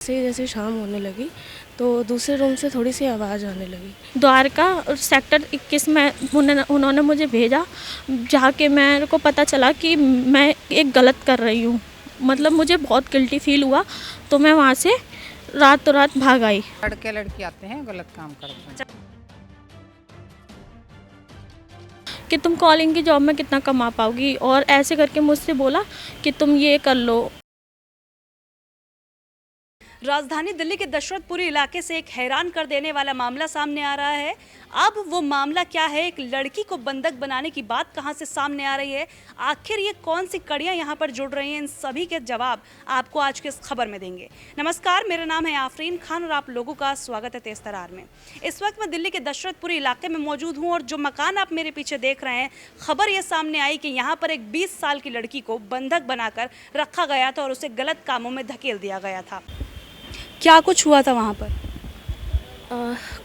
जैसे शाम होने लगी तो दूसरे रूम से थोड़ी सी आवाज़ आने लगी। द्वारका और सेक्टर 21 में उन्होंने मुझे भेजा, जहाँ के मेरे को पता चला कि मैं एक गलत कर रही हूँ। मतलब मुझे बहुत गिल्टी फील हुआ, तो मैं वहाँ से रातों रात भाग आई। लड़के लड़की आते हैं, गलत काम करते हैं। कि तुम कॉलिंग की जॉब में कितना कमा पाओगी, और ऐसे करके मुझसे बोला कि तुम ये कर लो। राजधानी दिल्ली के दशरथपुरी इलाके से एक हैरान कर देने वाला मामला सामने आ रहा है। अब वो मामला क्या है, एक लड़की को बंधक बनाने की बात कहां से सामने आ रही है, आखिर ये कौन सी कड़ियां यहां पर जुड़ रही हैं, इन सभी के जवाब आपको आज के इस खबर में देंगे। नमस्कार, मेरा नाम है आफरीन खान और आप लोगों का स्वागत है तेज तरार में। इस वक्त मैं दिल्ली के दशरथपुरी इलाके में मौजूद हूँ और जो मकान आप मेरे पीछे देख रहे हैं, खबर ये सामने आई कि यहाँ पर एक 20 साल की लड़की को बंधक बनाकर रखा गया था और उसे गलत कामों में धकेल दिया गया था। क्या कुछ हुआ था वहाँ पर?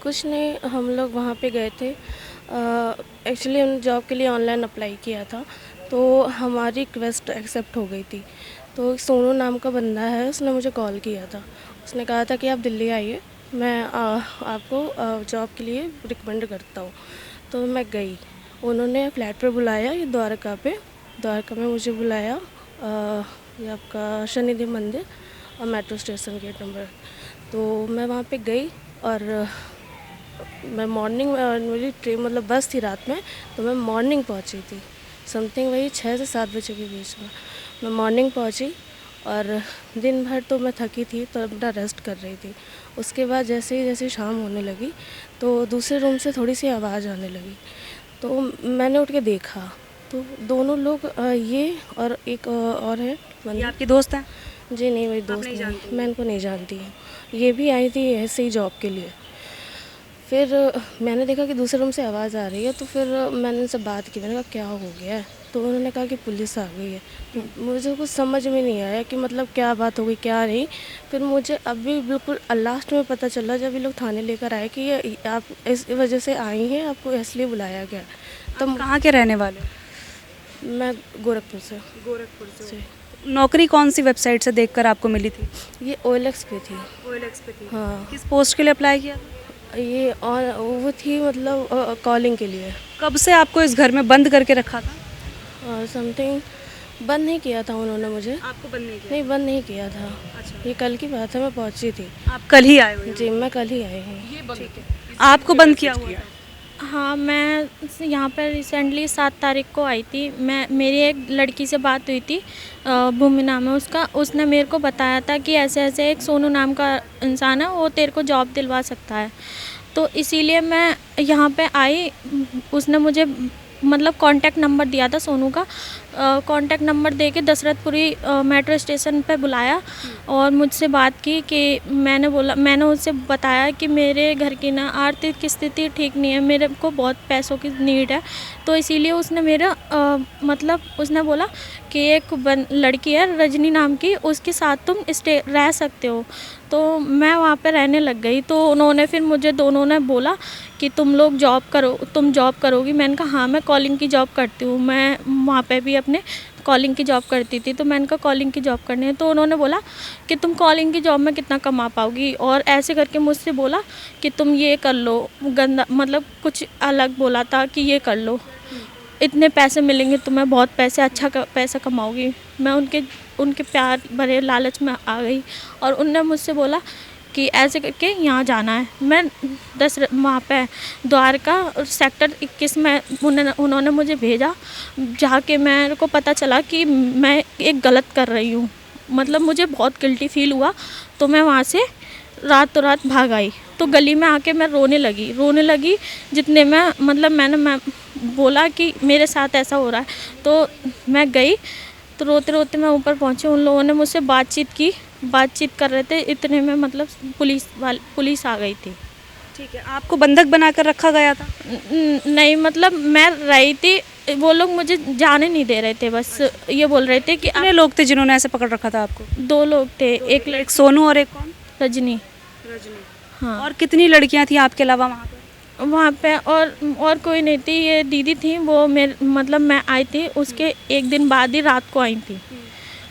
कुछ नहीं, हम लोग वहाँ पे गए थे। एक्चुअली हम जॉब के लिए ऑनलाइन अप्लाई किया था, तो हमारी रिक्वेस्ट एक्सेप्ट हो गई थी। तो एक सोनू नाम का बंदा है, उसने मुझे कॉल किया था। उसने कहा था कि आप दिल्ली आइए, मैं आपको जॉब के लिए रिकमेंड करता हूँ। तो मैं गई, उन्होंने फ्लैट पर बुलाया, ये द्वारका में मुझे बुलाया। ये आपका शनिदेव मंदिर और मेट्रो स्टेशन गेट नंबर। तो मैं वहाँ पे गई और मैं मॉर्निंग, मेरी ट्रेन मतलब बस थी रात में, तो मैं मॉर्निंग पहुँची थी, समथिंग वही 6 से 7 बजे के बीच में मैं मॉर्निंग पहुँची। और दिन भर तो मैं थकी थी, तो अपना रेस्ट कर रही थी। उसके बाद जैसे शाम होने लगी तो दूसरे रूम से थोड़ी सी आवाज़ आने लगी। तो मैंने उठ के देखा, तो दोनों लोग ये और एक और है। ये आपके दोस्त हैं? जी नहीं, मेरी दोस्त नहीं, मैं इनको नहीं जानती हूँ। ये भी आई थी ऐसे ही जॉब के लिए। फिर मैंने देखा कि दूसरे रूम से आवाज़ आ रही है, तो फिर मैंने उनसे बात की। मैंने कहा क्या हो गया है, तो उन्होंने कहा कि पुलिस आ गई है। मुझे कुछ समझ में नहीं आया कि मतलब क्या बात हो गई क्या नहीं। फिर मुझे अभी बिल्कुल लास्ट में पता चला, जब ये लोग थाने लेकर आए कि ये आप इस वजह से आई हैं, आपको इसलिए बुलाया गया। तब कहाँ के रहने वाले? मैं गोरखपुर से। गोरखपुर से। नौकरी कौन सी वेबसाइट से देखकर आपको मिली थी? ये OLX पे थी। OLX पे थी। हाँ। किस पोस्ट के लिए अप्लाई किया था? ये और वो थी मतलब कॉलिंग के लिए। कब से आपको इस घर में बंद करके रखा था? समथिंग बंद नहीं किया था उन्होंने मुझे। आपको बंद नहीं किया? नहीं, बंद नहीं किया था। अच्छा। ये कल की बात है, मैं पहुंची थी। आप कल ही आए हुए? जी, मैं कल ही आई हूँ। ठीक है। आपको बंद किया हुआ था? हाँ, मैं यहाँ पर रिसेंटली 7 तारीख को आई थी। मेरी एक लड़की से बात हुई थी, भूमि नाम है उसका। उसने मेरे को बताया था कि ऐसे ऐसे एक सोनू नाम का इंसान है, वो तेरे को जॉब दिलवा सकता है। तो इसीलिए मैं यहाँ पे आई। उसने मुझे मतलब कांटेक्ट नंबर दिया था सोनू का। कांटेक्ट नंबर दे के दशरथपुरी मेट्रो स्टेशन पे बुलाया और मुझसे बात की कि मैंने उससे बताया कि मेरे घर की ना आर्थिक स्थिति ठीक नहीं है, मेरे को बहुत पैसों की नीड है। तो इसीलिए उसने मेरा मतलब उसने बोला कि एक लड़की है रजनी नाम की, उसके साथ तुम रह सकते हो। तो मैं वहाँ पे रहने लग गई। तो उन्होंने फिर मुझे दोनों ने बोला कि तुम जॉब करोगी। मैंने कहा हाँ, मैं कॉलिंग की जॉब करती हूँ। मैं वहाँ पे भी अपने कॉलिंग की जॉब करती थी, तो मैंने कहा कॉलिंग की जॉब करनी है। तो उन्होंने बोला कि तुम कॉलिंग की जॉब में कितना कमा पाओगी, और ऐसे करके मुझसे बोला कि तुम ये कर लो, गंदा मतलब कुछ अलग बोला था कि ये कर लो, इतने पैसे मिलेंगे तुम्हें, बहुत पैसा कमाओगी। मैं उनके प्यार भरे लालच में आ गई और उनने मुझसे बोला कि ऐसे करके यहाँ जाना है। मैं वहाँ पे द्वारका और सेक्टर 21 में उन्होंने मुझे भेजा, जहाँ के मेरे को पता चला कि मैं एक गलत कर रही हूँ। मतलब मुझे बहुत गिल्टी फील हुआ, तो मैं वहाँ से रातों रात भाग आई। तो गली में आके मैं रोने लगी। जितने में मतलब मैं बोला कि मेरे साथ ऐसा हो रहा है। तो मैं गई, तो रोते रोते मैं ऊपर पहुंची। उन लोगों ने मुझसे बातचीत कर रहे थे, इतने में मतलब पुलिस आ गई थी। ठीक है। आपको बंधक बनाकर रखा गया था? नहीं, मतलब मैं रही थी, वो लोग मुझे जाने नहीं दे रहे थे। बस ये बोल रहे थे कि कितने लोग थे जिन्होंने ऐसे पकड़ रखा था आपको? 2 लोग थे, एक सोनू और एक कौन? रजनी। हाँ। और कितनी लड़कियां थी आपके अलावा वहाँ पे? और कोई नहीं थी, ये दीदी थी। वो मैं आई थी उसके एक दिन बाद ही रात को आई थी।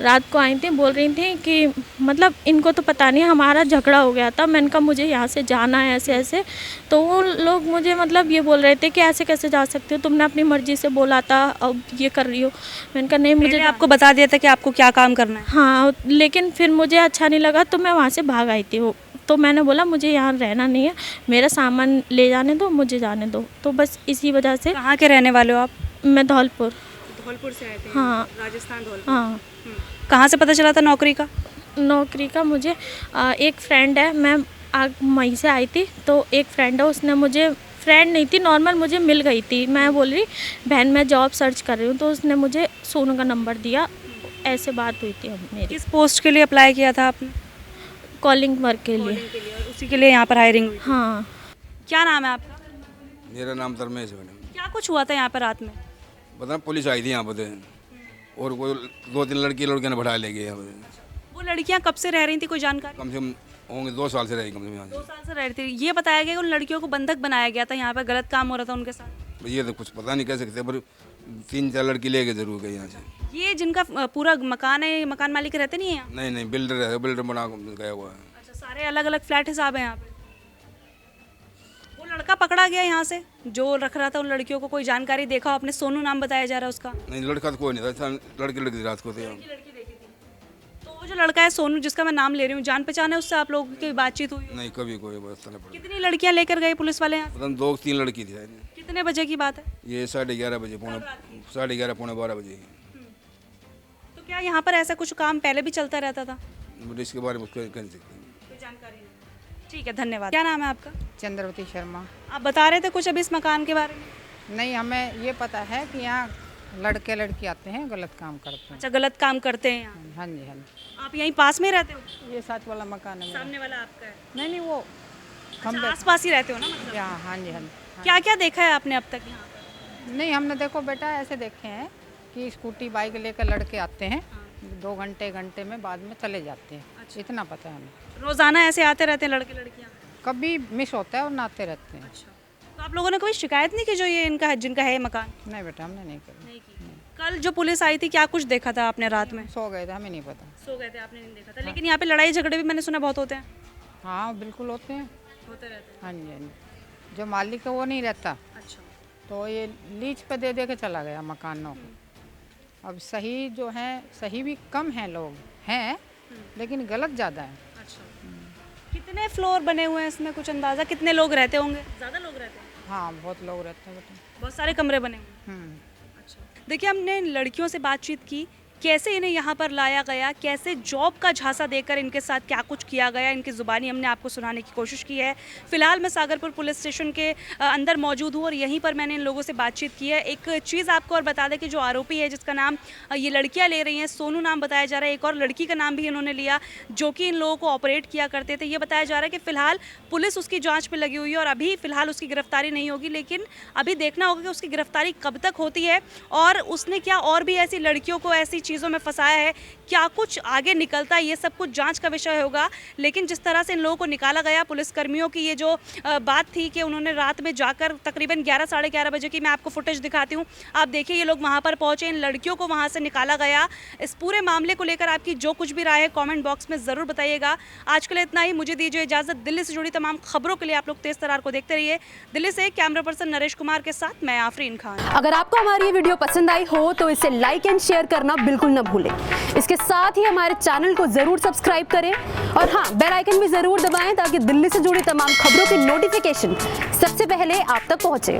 रात को आई थी, बोल रही थी कि मतलब इनको तो पता नहीं हमारा झगड़ा हो गया था। मैंने कहा मुझे यहाँ से जाना है ऐसे ऐसे, तो वो लोग मुझे मतलब ये बोल रहे थे कि ऐसे कैसे जा सकते हो, तुमने अपनी मर्ज़ी से बोला था, अब ये कर रही हो। मैंने कहा नहीं, मुझे मुझे आपको बता दिया था कि आपको क्या काम करना है। हाँ, लेकिन फिर मुझे अच्छा नहीं लगा तो मैं वहाँ से भाग आई थी। वो तो मैंने बोला मुझे यहाँ रहना नहीं है, मेरा सामान ले जाने दो, मुझे जाने दो। तो बस इसी वजह से कहाँ के रहने वाले हो आप? मैं धौलपुर। धौलपुर से आए थे? हाँ। राजस्थान धौलपुर। हाँ, कहाँ से पता चला था नौकरी का? नौकरी का मुझे एक फ्रेंड है, मैं मई से आई थी, तो एक फ्रेंड है, उसने मुझे, फ्रेंड नहीं थी, नॉर्मल मुझे मिल गई थी। मैं बोल रही बहन मैं जॉब सर्च कर रही हूँ, तो उसने मुझे सोनू का नंबर दिया, ऐसे बात हुई थी हम मेरी। किस पोस्ट के लिए अप्लाई किया था आपने? कॉलिंग वर्क के लिए। और उसी के लिए यहाँ पर हायरिंग हुई? हाँ। क्या नाम है आपका? मेरा नाम धर्मेश है मैडम। क्या कुछ हुआ था यहाँ पर रात में? पता पुलिस आई थी यहाँ पर और वो 2-3 लड़कियों ने बढ़ा ले गए यहाँ पर। वो लड़कियाँ कब से रह रही थी, कोई जानकारी? कम से कम होंगे 2 साल से रही कम से कम यहाँ 2 साल से रह रही थी। ये बताया गया कि उन लड़कियों को बंधक बनाया गया था, यहाँ पर गलत काम हो रहा था उनके साथ। से। ये तो कुछ पता नहीं कह सकते, पर 3-4 लड़की ले गए जरूर गए यहाँ से। ये जिनका पूरा मकान है, ये मकान मालिक रहते नहीं है यहाँ? नहीं बिल्डर है, बिल्डर बना गया हुआ है। अच्छा, सारे अलग अलग फ्लैट हिसाब है यहाँ पे। वो लड़का पकड़ा गया यहाँ से जो रख रहा था उन लड़कियों को, कोई जानकारी देखा आपने? सोनू नाम बताया जा रहा है उसका। नहीं लड़का तो कोई नहीं था, लड़की रात को थे। तो वो जो लड़का है सोनू, जिसका मैं नाम ले रही हूँ, जान पहचान है उससे? आप लोगों की बातचीत हुई? नहीं कभी कोई बता नहीं पड़ा। कितनी लड़कियाँ लेकर गए पुलिस वाले यहाँ? पता नहीं 2-3 लड़की थी। कितने बजे की बात है? ये 11:30 बजे, 11:30 पौने 12 बजे। तो क्या यहाँ पर ऐसा कुछ काम पहले भी चलता रहता था? बट इसके बारे में कह नहीं सकते। कोई जानकारी नहीं। ठीक है, धन्यवाद। क्या नाम है आपका? चंद्रवती शर्मा। आप बता रहे थे कुछ अभी इस मकान के बारे में। नहीं, हमें ये पता है कि यहाँ लड़के लड़की आते हैं, गलत काम करते हैं। अच्छा, गलत काम करते हैं यहाँ। हाँ जी हाँ जी। आप यहीं पास में ही रहते हो? ये साथ वाला मकान है मेरा। सामने वाला आपका है? नहीं वो अच्छा, आस-पास ही रहते हो ना मतलब? यहाँ। हाँ जी हाँ जी। क्या क्या देखा है आपने अब तक यहाँ पर? नहीं, हमने देखो बेटा ऐसे देखे हैं कि स्कूटी बाइक लेकर लड़के आते हैं, 2 घंटे में बाद में चले जाते हैं। अच्छा। इतना पता है हमें। रोजाना ऐसे आते रहते हैं लड़के लड़कियाँ? कभी मिस होता है और नाते रहते हैं। अच्छा, तो आप लोगों ने कोई शिकायत नहीं की जो ये इनका है, जिनका है मकान? नहीं बेटा, हमने नहीं करी। नहीं की। कल जो पुलिस आई थी, क्या कुछ देखा था आपने रात में? सो गए थे, हमें नहीं पता। सो गए थे, आपने नहीं देखा था। लेकिन यहाँ पे लड़ाई झगड़े भी मैंने सुना बहुत होते हैं। हाँ बिल्कुल होते हैं। होते रहते हैं। हाँ जी हाँ जी। जो मालिक है वो नहीं रहता, अच्छा। तो ये लीज पे दे के चला गया मकानों को। अब सही जो है, सही भी कम हैं लोग हैं, लेकिन गलत ज़्यादा है। अच्छा, कितने फ्लोर बने हुए हैं इसमें, कुछ अंदाज़ा कितने लोग रहते होंगे? ज़्यादा लोग रहते हैं? हाँ बहुत लोग रहते हैं बेटा। बहुत सारे कमरे बने हुए हैं। अच्छा, देखिए हमने लड़कियों से बातचीत की, कैसे इन्हें यहाँ पर लाया गया, कैसे जॉब का झांसा देकर इनके साथ क्या कुछ किया गया, इनकी ज़ुबानी हमने आपको सुनाने की कोशिश की है। फ़िलहाल मैं सागरपुर पुलिस स्टेशन के अंदर मौजूद हूँ और यहीं पर मैंने इन लोगों से बातचीत की है। एक चीज़ आपको और बता दें कि जो आरोपी है, जिसका नाम ये लड़कियाँ ले रही हैं, सोनू नाम बताया जा रहा है। एक और लड़की का नाम भी इन्होंने लिया जो कि इन लोगों को ऑपरेट किया करते थे। ये बताया जा रहा है कि फ़िलहाल पुलिस उसकी जाँच पर लगी हुई है और अभी फ़िलहाल उसकी गिरफ्तारी नहीं होगी, लेकिन अभी देखना होगा कि उसकी गिरफ्तारी कब तक होती है और उसने क्या और भी ऐसी लड़कियों को ऐसी चीज़ों में फंसाया है, क्या कुछ आगे निकलता है, ये सब कुछ जांच का विषय होगा। लेकिन जिस तरह से इन लोगों को निकाला गया, पुलिसकर्मियों की ये जो बात थी कि उन्होंने रात में जाकर तकरीबन 11 साढ़े 11 बजे की मैं आपको फुटेज दिखाती हूँ, आप देखिए ये लोग वहाँ पर पहुँचे, इन लड़कियों को वहाँ से निकाला गया। इस पूरे मामले को लेकर आपकी जो कुछ भी राय है कॉमेंट बॉक्स में ज़रूर बताइएगा। आज के लिए इतना ही, मुझे दीजिए इजाज़त। दिल्ली से जुड़ी तमाम खबरों के लिए आप लोग तेज़ तरार को देखते रहिए। दिल्ली से कैमरा पर्सन नरेश कुमार के साथ मैं आफरीन खान। अगर आपको हमारी ये वीडियो पसंद आई हो तो इसे लाइक एंड शेयर करना बिल्कुल न भूलें। इसके साथ ही हमारे चैनल को जरूर सब्सक्राइब करें और हाँ, बेल आइकन भी जरूर दबाएं ताकि दिल्ली से जुड़ी तमाम खबरों की नोटिफिकेशन सबसे पहले आप तक पहुंचे।